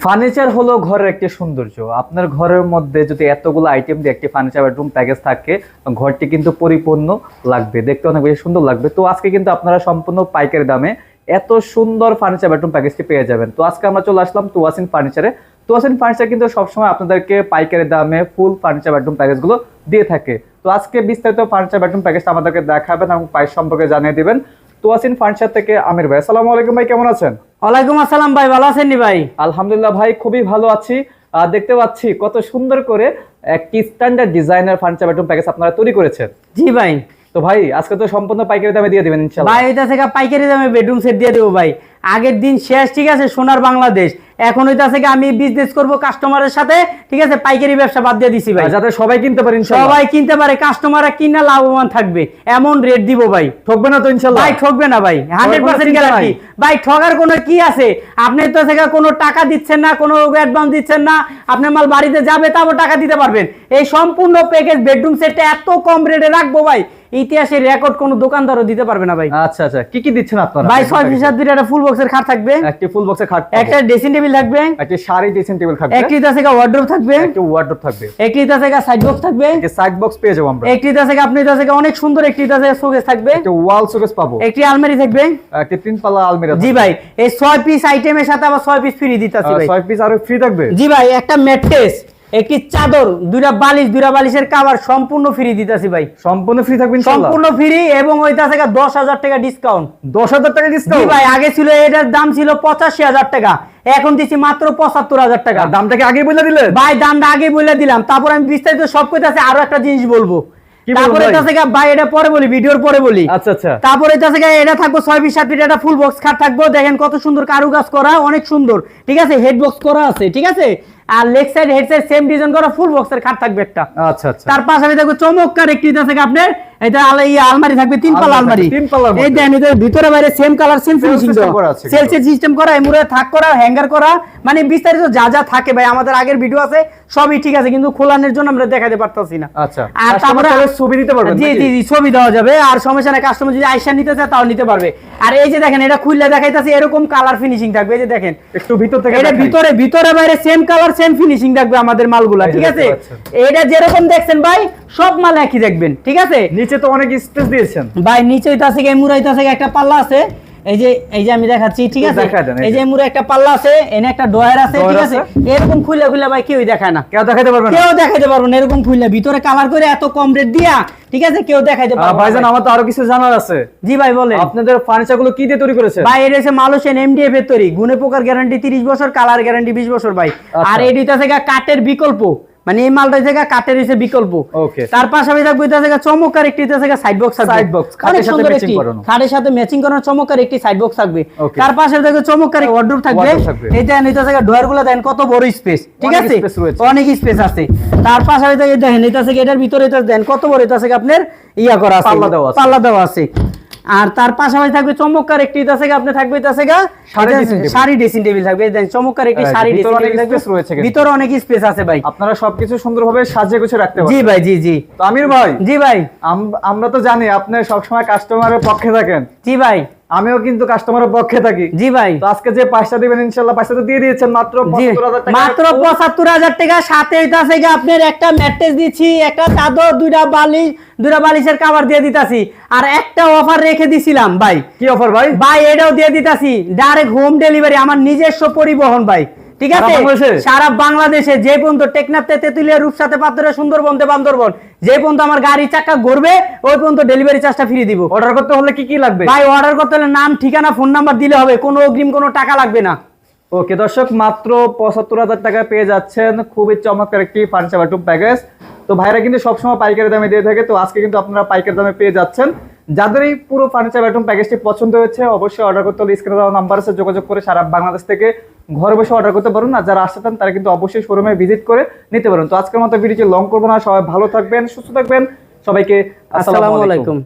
Furniture হলো ঘরের একটি সৌন্দর্য। আপনার ঘরের মধ্যে যদি এতগুলো আইটেম দিয়ে একটি ফার্নিচার বেডরুম প্যাকেজ থাকে, ঘরটি কিন্তু পরিপূর্ণ লাগবে, দেখতে অনেক বেশি সুন্দর লাগবে। তো আজকে কিন্তু আপনারা সম্পূর্ণ পাইকারি দামে এত সুন্দর ফার্নিচার বেডরুম প্যাকেজটি পেয়ে যাবেন। তো আজকে আমরা চলে আসলাম তুয়াসিন ফার্নিচারে। তুয়াসিন ফার্নিচার কিন্তু সবসময় আপনাদেরকে পাইকারি দামে ফুল ফার্নিচার বেডরুম প্যাকেজগুলো দিয়ে থাকে। তো আজকে বিস্তারিত ফার্নিচার বেডরুম প্যাকেজটা আমাদেরকে দেখাবেন এবং প্রাইস সম্পর্কে জানিয়ে দিবেন তুয়াসিন ফার্নিচার থেকে আমির ভাই। আসসালামু আলাইকুম ভাই, কেমন আছেন? ওয়ালাইকুম আসসালাম ভাই, ভালো আছেন নি ভাই? আলহামদুলিল্লাহ ভাই, খুবই ভালো আছি। দেখতে পাচ্ছি কত সুন্দর করে একটি স্ট্যান্ডার্ড ডিজাইনের ফার্নিচার বেডরুম প্যাকেজ আপনারা তৈরি করেছেন। জি ভাই। তো ভাই আজকে তো সম্পূর্ণ পাইকারি দামে দিয়ে দিবেন ইনশাআল্লাহ। ভাই এটা থেকে পাইকারি দামে বেডরুম সেট দিয়ে দেবো ভাই। আগের দিন শেষ, ঠিক আছে, সোনার বাংলাদেশ। এখন ওইটা থেকে আমি বিজনেস করব কাস্টমারের সাথে, ঠিক আছে, পাইকারি ব্যবসা বাদ দিয়ে দিছি ভাই, যাতে সবাই কিনতে পারে ইনশাআল্লাহ। সবাই কিনতে পারে, কাস্টমাররা কিনা লাভবান থাকবে, এমন রেট দিব ভাই। ঠকবে না তো ইনশাআল্লাহ? ভাই ঠকবে না ভাই, 100% গ্যারান্টি ভাই। ঠকার কোনো কি আছে? আপনি তো থেকে কোনো টাকা দিচ্ছেন না, কোনো অ্যাডভান্স দিচ্ছেন না, আপনার মাল বাড়িতে যাবে তারপর টাকা দিতে পারবেন। এই সম্পূর্ণ প্যাকেজ বেডরুম সেটটা এত কম রেটে রাখবো ভাই, ইতিহাসের রেকর্ড কোনো দোকানদারও দিতে পারবে না ভাই। আচ্ছা আচ্ছা, কি কি দিচ্ছেন আপনারা? ভাই 6 পিস দুইটা একটা ফুল বক্সের খাট থাকবে, একটি ফুল বক্সের খাট, একটা ড্রেসিং টেবিল থাকবে, একটি শাড়ি ড্রেসিং টেবিল থাকবে, একটি থেকে ওয়ার্ডরোব থাকবে, একটি ওয়ার্ডরোব থাকবে, একটি থেকে সাইড বক্স থাকবে, একটি সাইড বক্স পেয়ে যাবো আমরা, একটি থেকে আপনি থেকে অনেক সুন্দর একটি থেকে শোকেস থাকবে, একটি ওয়াল শোকেস পাবো, একটি আলমারি থাকবে, একটি তিন পাল্লা আলমিরা। জি ভাই, এই 6 পিস আইটেমের সাথে আবার 6 পিস ফ্রি দিতাছি ভাই। 6 পিস আরো ফ্রি থাকবে? জি ভাই, একটা ম্যাট্রেস, একটি চাদর, দুইটা বালিশের কভার সম্পূর্ণ ফ্রি দিতাছি ভাই। সম্পূর্ণ ফ্রি থাকবে ইনশাআল্লাহ? সম্পূর্ণ ফ্রি, এবং ওইটা থেকে 10,000 টাকা ডিসকাউন্ট। 10,000 টাকা জি ডিসকাউন্ট? ভাই, আগে ছিল এটার দাম ছিল 85,000 টাকা, এখন দিচ্ছি মাত্র 75,000 টাকা। দামটা কি আগেই বলে দিলেন? ভাই দামটা আগে বলে দিলাম, তারপর আমি বিস্তারিত সব কইতাছি। আরো একটা জিনিস বলবো, কি বলবো তারপরে এটা থেকে ভাই এটা পরে বলি, ভিডিওর পরে বলি। আচ্ছা আচ্ছা। তারপরে এটা থেকে এটা থাকবো 6 পিস 7 পিস একটা ফুল বক্স খাট থাকবো। দেখেন কত সুন্দর কারুকাজ করা, অনেক সুন্দর, ঠিক আছে, হেড বক্স করা আছে, ঠিক আছে, আর leg side head side same design করা ফুল বক্সের খাট থাকবে একটা। আচ্ছা আচ্ছা। তার পাশাপাশি থাকবে চমৎকার একটি এটা থেকে আপনার এটা আলমারি থাকবে, 3 পাল্লা আলমারি। এই দেখেন এটার ভিতরে বাইরে সেম কালার সেম ফিনিশিং করা আছে, সেলসের সিস্টেম করা, এমুরে থাক করা, হ্যাঙ্গার করা, মানে বিস্তারিত যা যা থাকে ভাই আমাদের আগের ভিডিও আছে সবই, ঠিক আছে, কিন্তু খোলানোর জন্য আমরা দেখাতে পারতাছি না। আচ্ছা, আর তারপরে ছবি দিতে পারবেন? জি জি জি, ছবি দেওয়া যাবে, আর সমস্যা নাই, কাস্টমার যদি আইসা নিতে চায় তাও নিতে পারবে। আর এই যে দেখেন এটা খুললে দেখাইতাছি, এরকম কালার ফিনিশিং থাকবে। এই যে দেখেন একটু ভিতর থেকে, এটা ভিতরে বাইরে সেম কালার সেম ফিনিশিং থাকবে আমাদের মালগুলা, ঠিক আছে। এটা যেরকম দেখছেন ভাই সব মাল একই দেখবেন, ঠিক আছে। নিচে তো অনেক স্পেস দিয়েছেন ভাই, নিচে এটা থেকে মুরাইতা থেকে একটা পাল্লা আছে, এই যে আমি দেখাচ্ছি, ঠিক আছে, এই যে মুরে একটা পাল্লা আছে, এনে একটা ডয়ার আছে, ঠিক আছে। এরকম খুলে ভাই কেউই দেখায় না, কেউ দেখাইতে পারবে না, কেউ দেখাইতে পারবে না। এরকম খুলে ভিতরে কালার করে এত কম রেট দিয়া, ঠিক আছে, কেউ দেখাইতে পারবে না। ভাইজান আমার তো আরো কিছু জানার আছে। জি ভাই বলেন। আপনাদের ফার্নিচার গুলো কি দিয়ে তৈরি করেছেন? ভাই এটা হচ্ছে মালয়েশিয়ান এমডিএফ এর তৈরি, গুণে পোকার গ্যারান্টি 30 বছর, কালার গ্যারান্টি 20 বছর ভাই। আর এডিটা থেকে কাঠের বিকল্প, মানে এই মালটা থেকে কাঠের হইছে বিকল্প। ওকে। তার পাশাপাশি থাকবে এটা থেকে চমৎকার একটি এটা থেকে সাইড বক্স থাকবে, সাইড বক্স খাটের সাথে ম্যাচিং করানো, খাটের সাথে ম্যাচিং করানো চমৎকার একটি সাইড বক্স থাকবে। তার পাশে থাকবে চমৎকার ওয়ার্ডরোব থাকবে। এটা এটা থেকে ডয়ারগুলো দেখেন কত বড় স্পেস, ঠিক আছে, অনেক স্পেস আছে। তার পাশাপাশি থেকে দেখেন এটা থেকে এটার ভিতরে এটা দেন কত বড়, এটা থেকে আপনার ইয়া করা আছে, পাল্লা দেওয়া আছে। আর তার পাশাপাশি থাকবে চমৎকার একটি এটা থেকে আপনি থাকবে এটা থেকে শাড়ি ড্রেসিং টেবিল থাকবে। দেন চমৎকার একটি শাড়ি ড্রেসিং টেবিল থাকবে, ভিতরে অনেক স্পেস আছে ভাই, আপনারা সবকিছু সুন্দরভাবে সাজিয়ে গুছিয়ে রাখতে পারবেন। জি ভাই, জি জি। তো আমির ভাই, জি ভাই, আমরা তো জানি আপনি সবসময় কাস্টমারের পক্ষে থাকেন। জি ভাই, আমিও কিন্তু কাস্টমারের পক্ষে থাকি। জি ভাই। তো আজকে যে পয়সা দিবেন ইনশাআল্লাহ পয়সা তো দিয়ে দিয়েছেন মাত্র 75,000 টাকা। মাত্র 75,000 টাকা, সাথে এটা থেকে আপনার একটা ম্যাট্রেস দিচ্ছি, একটা চাদর, দুইটা বালিশের কভার দিয়ে দিতাছি, আর একটা অফার রেখে দিছিলাম ভাই। কি অফার ভাই? ভাই এটাও দিয়ে দিতাছি, ডাইরেক্ট হোম ডেলিভারি, আমার নিজস্ব পরিবহন ভাই, ঠিক আছে, সারা বাংলাদেশে। যে পর্যন্ত টেকনাফ থেকে তেতুলিয়া, রূপসাতে, পাথরে, সুন্দরবন থেকে বান্দরবন, যে পর্যন্ত আমার গাড়ি চাকা ঘুরবে ওই পর্যন্ত ডেলিভারি চার্জটা ফ্রি দিব। অর্ডার করতে হলে কি কি লাগবে ভাই? অর্ডার করতে হলে নাম, ঠিকানা, ফোন নাম্বার দিলে হবে, কোনো অগ্রিম কোনো টাকা লাগবে না। ওকে দর্শক, মাত্র 75,000 টাকা পেয়ে যাচ্ছেন খুবই চমৎকার একটি ফার্নিচার বেডরুম প্যাকেজ। তো ভাইরা কিন্তু সবসময় পাইকারি দামে দিয়ে থাকে, তো আজকে কিন্তু আপনারা পাইকারি দামে পেয়ে যাচ্ছেন। যাদের এই পুরো ফার্নিচার বেডরুম প্যাকেজটি পছন্দ হয়েছে অবশ্যই অর্ডার করতে হলে স্ক্রিনে দেওয়া নাম্বার আছে, যোগাযোগ করে সারা বাংলাদেশ থেকে ঘরে বসে অর্ডার করতে পারুন। আর যারা আসতেন তারা কিন্তু অবশ্যই শোরুমে ভিজিট করে নিতে পারেন। তো আজকের মতো ভিডিওটি লং করবো না, সবাই ভালো থাকবেন, সুস্থ থাকবেন, সবাইকে আসসালামু আলাইকুম।